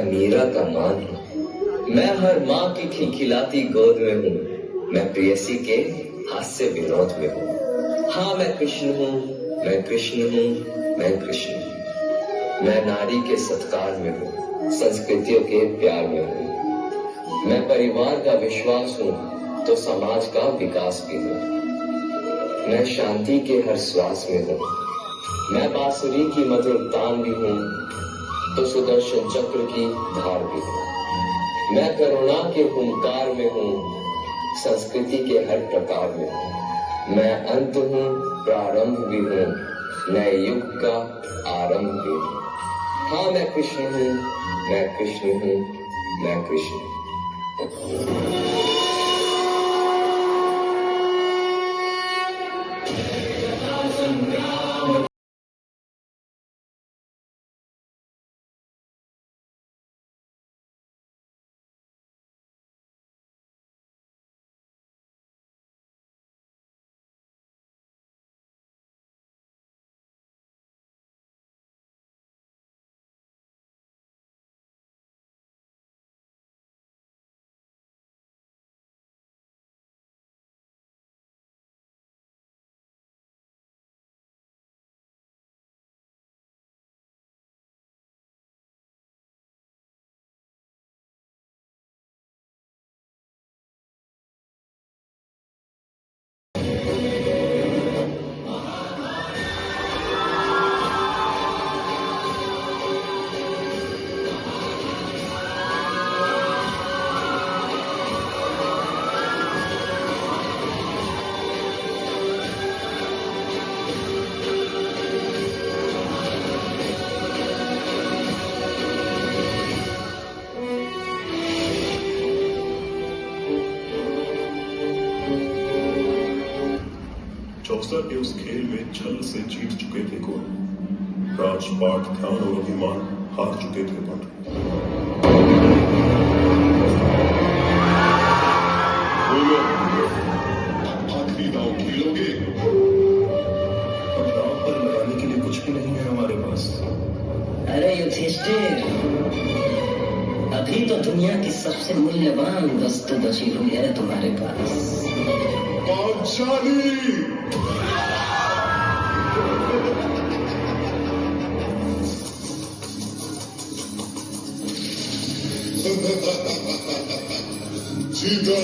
मीरा का मान हूँ। मैं हर माँ की खिलखिलाती गोद में हूँ। मैं प्रेयसी के हास्य विनोद में हूँ। हाँ, मैं कृष्ण हूँ, मैं कृष्ण हूँ, मैं कृष्ण हूँ। मैं नारी के सत्कार में हूँ, संस्कृतियों के प्यार में हूँ। मैं परिवार का विश्वास हूँ तो समाज का विकास भी हूँ। मैं शांति के हर श्वास में हूँ। मैं बांसुरी की मधुर तान भी हूँ तो सुदर्शन चक्र की धार भी हूँ। मैं करुणा के हुंकार में हूँ, संस्कृति के हर प्रकार में हूँ। मैं अंत हूँ, प्रारंभ भी हूँ, नए युग का आरंभ भी हूँ। हाँ, मैं कृष्ण हूँ, मैं कृष्ण हूँ, मैं कृष्ण हूँ। चौसा के उस खेल में छल से जीत चुके थे कौन। राजपाट ध्यान और अभिमान हार चुके थे मन। बोलो, आखिरी दांव खेलोगे? और दांव पर लगाने के लिए कुछ भी नहीं है हमारे पास। अरे युधिष्ठिर, अभी तो दुनिया की सबसे मूल्यवान वस्तु बची हुई है तुम्हारे पास, पांचाली। जीता।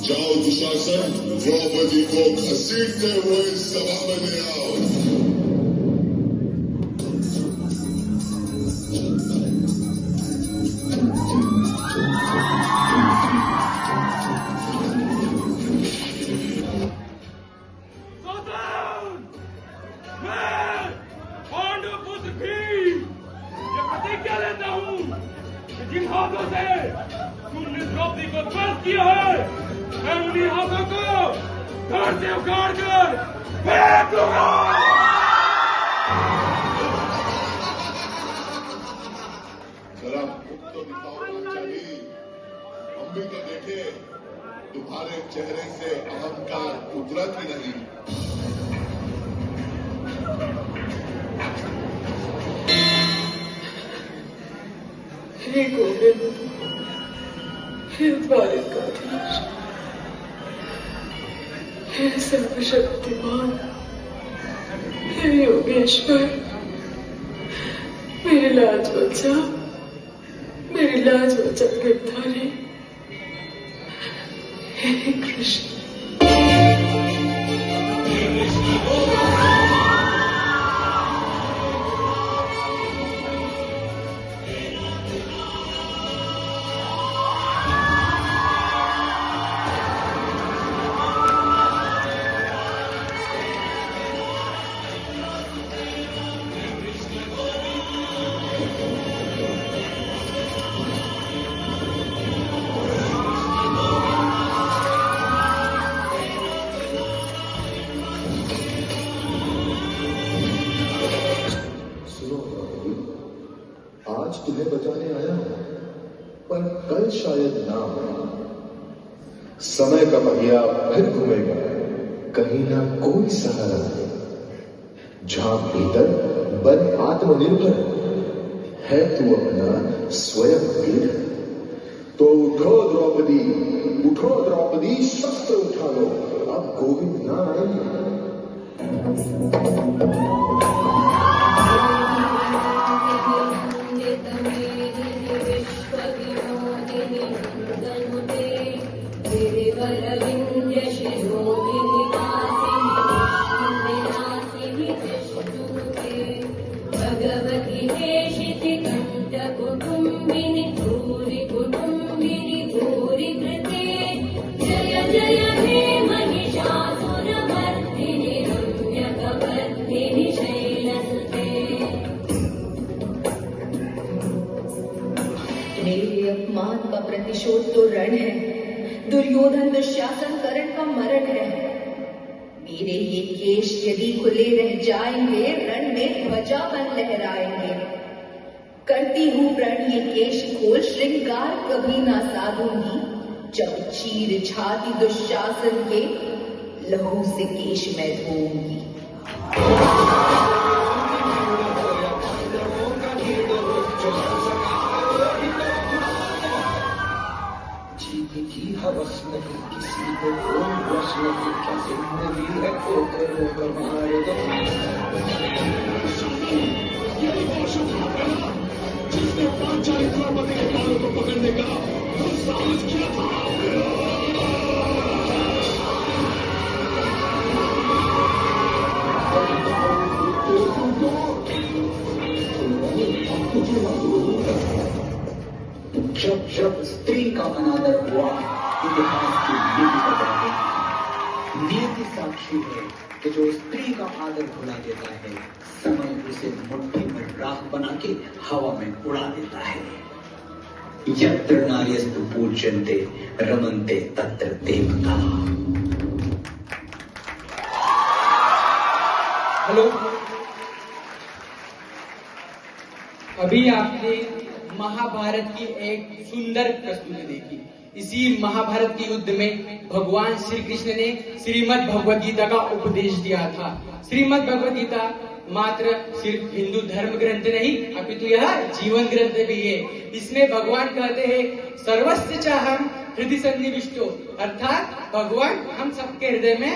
जाओ दुशासन, द्रौपदी को घसीटते हुए सभा में ले आओ। जिन हाथों से तूने द्रौपदी को ध्वस्त किया है, मैं उन्हीं हाथों को घर से उखाड़ कर फेंक दूंगा। जरा मुख तो दिखाओ पांचाली, हम भी तो देखे तुम्हारे चेहरे से अहंकार उतरा कि नहीं। हे गोविंद, हे द्वारिकाधीश, हे सर्वशक्तिमान, हे योगेश्वर, मेरी लाज बचा गिरधारी, हे कृष्ण। आज तुम्हें बचाने आया हूं, पर कल शायद ना हो। समय का पहिया फिर घूमेगा, कहीं ना कोई सहारा नहीं। झांक भीतर बन आत्मनिर्भर है तू अपना स्वयं वीर। तो उठो द्रौपदी, शस्त्र उठा लो, अब गोविंद ना आएंगे। भगवती हेशिति कंठ कुटुंबिनी भूरि कुटुंबिनी भूरि कृते जय जय हे महिषासुरमर्दिनि रम्यकपर्दिनि शैलसुते। मेरे अपमान का प्रतिशोध तो रण है, दुर्योधन दुशासन कर्ण का मरण है। मेरे ये केश यदि खुले रह जाएंगे, रण में ध्वजा बन लहराएंगे। करती हूँ प्रण ये केश खोल, श्रृंगार कभी ना साधूंगी। जब चीर छाती दुशासन के, लहू से केश मैं धोऊंगी। की हवस नहीं किसी को, कोई बस नहीं, क्या जिंदगी है खोकर रोकर मारे दो। जिसने पांचाली द्रौपदी के बालों को पकड़ने का साहस किया था, जब जब स्त्री का अनादर हुआ, इतिहास की नीति बदलती है। नियति साक्षी है कि जो स्त्री का आदर भुला देता है, समय उसे मुट्ठी में राख बना के हवा में उड़ा देता है। यत्र नार्यस्तु पूज्यन्ते रमन्ते तत्र देवता। हेलो, अभी आपने महाभारत की एक सुंदर प्रस्तुति देखी। इसी महाभारत के युद्ध में भगवान श्री कृष्ण ने श्रीमद् भगवद गीता का उपदेश दिया था। श्रीमद् भगवद गीता मात्र सिर्फ हिंदू धर्म ग्रंथ नहीं, अपितु यह जीवन ग्रंथ भी है। इसमें भगवान कहते हैं सर्वस्य चाहम हृदय सन्निविष्टो, अर्थात भगवान हम सबके हृदय में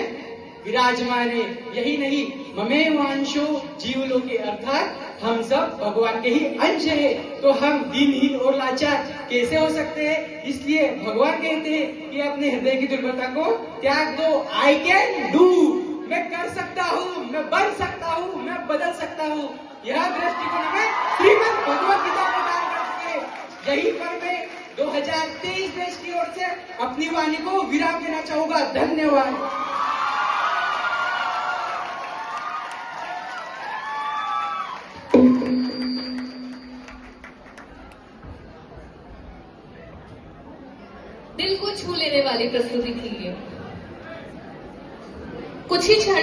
विराजमान है। यही नहीं, ममे वांशो जीवलोके, अर्थात हम सब भगवान के ही अंश है। तो हम दीनहीन और लाचार कैसे हो सकते हैं? इसलिए भगवान कहते हैं कि अपने हृदय की दुर्बलता को त्याग दो। आई कैन डू, मैं कर सकता हूँ, मैं बन सकता हूँ, मैं बदल सकता हूँ। यह दृष्टिकोण हमें श्रीमद् भगवद गीता प्रदान करती है। यही पर मैं 2023 देश की ओर से अपनी वाणी को विराम देना चाहूंगा। धन्यवाद। दिल को छू लेने वाली प्रस्तुति थी ये। कुछ ही क्षण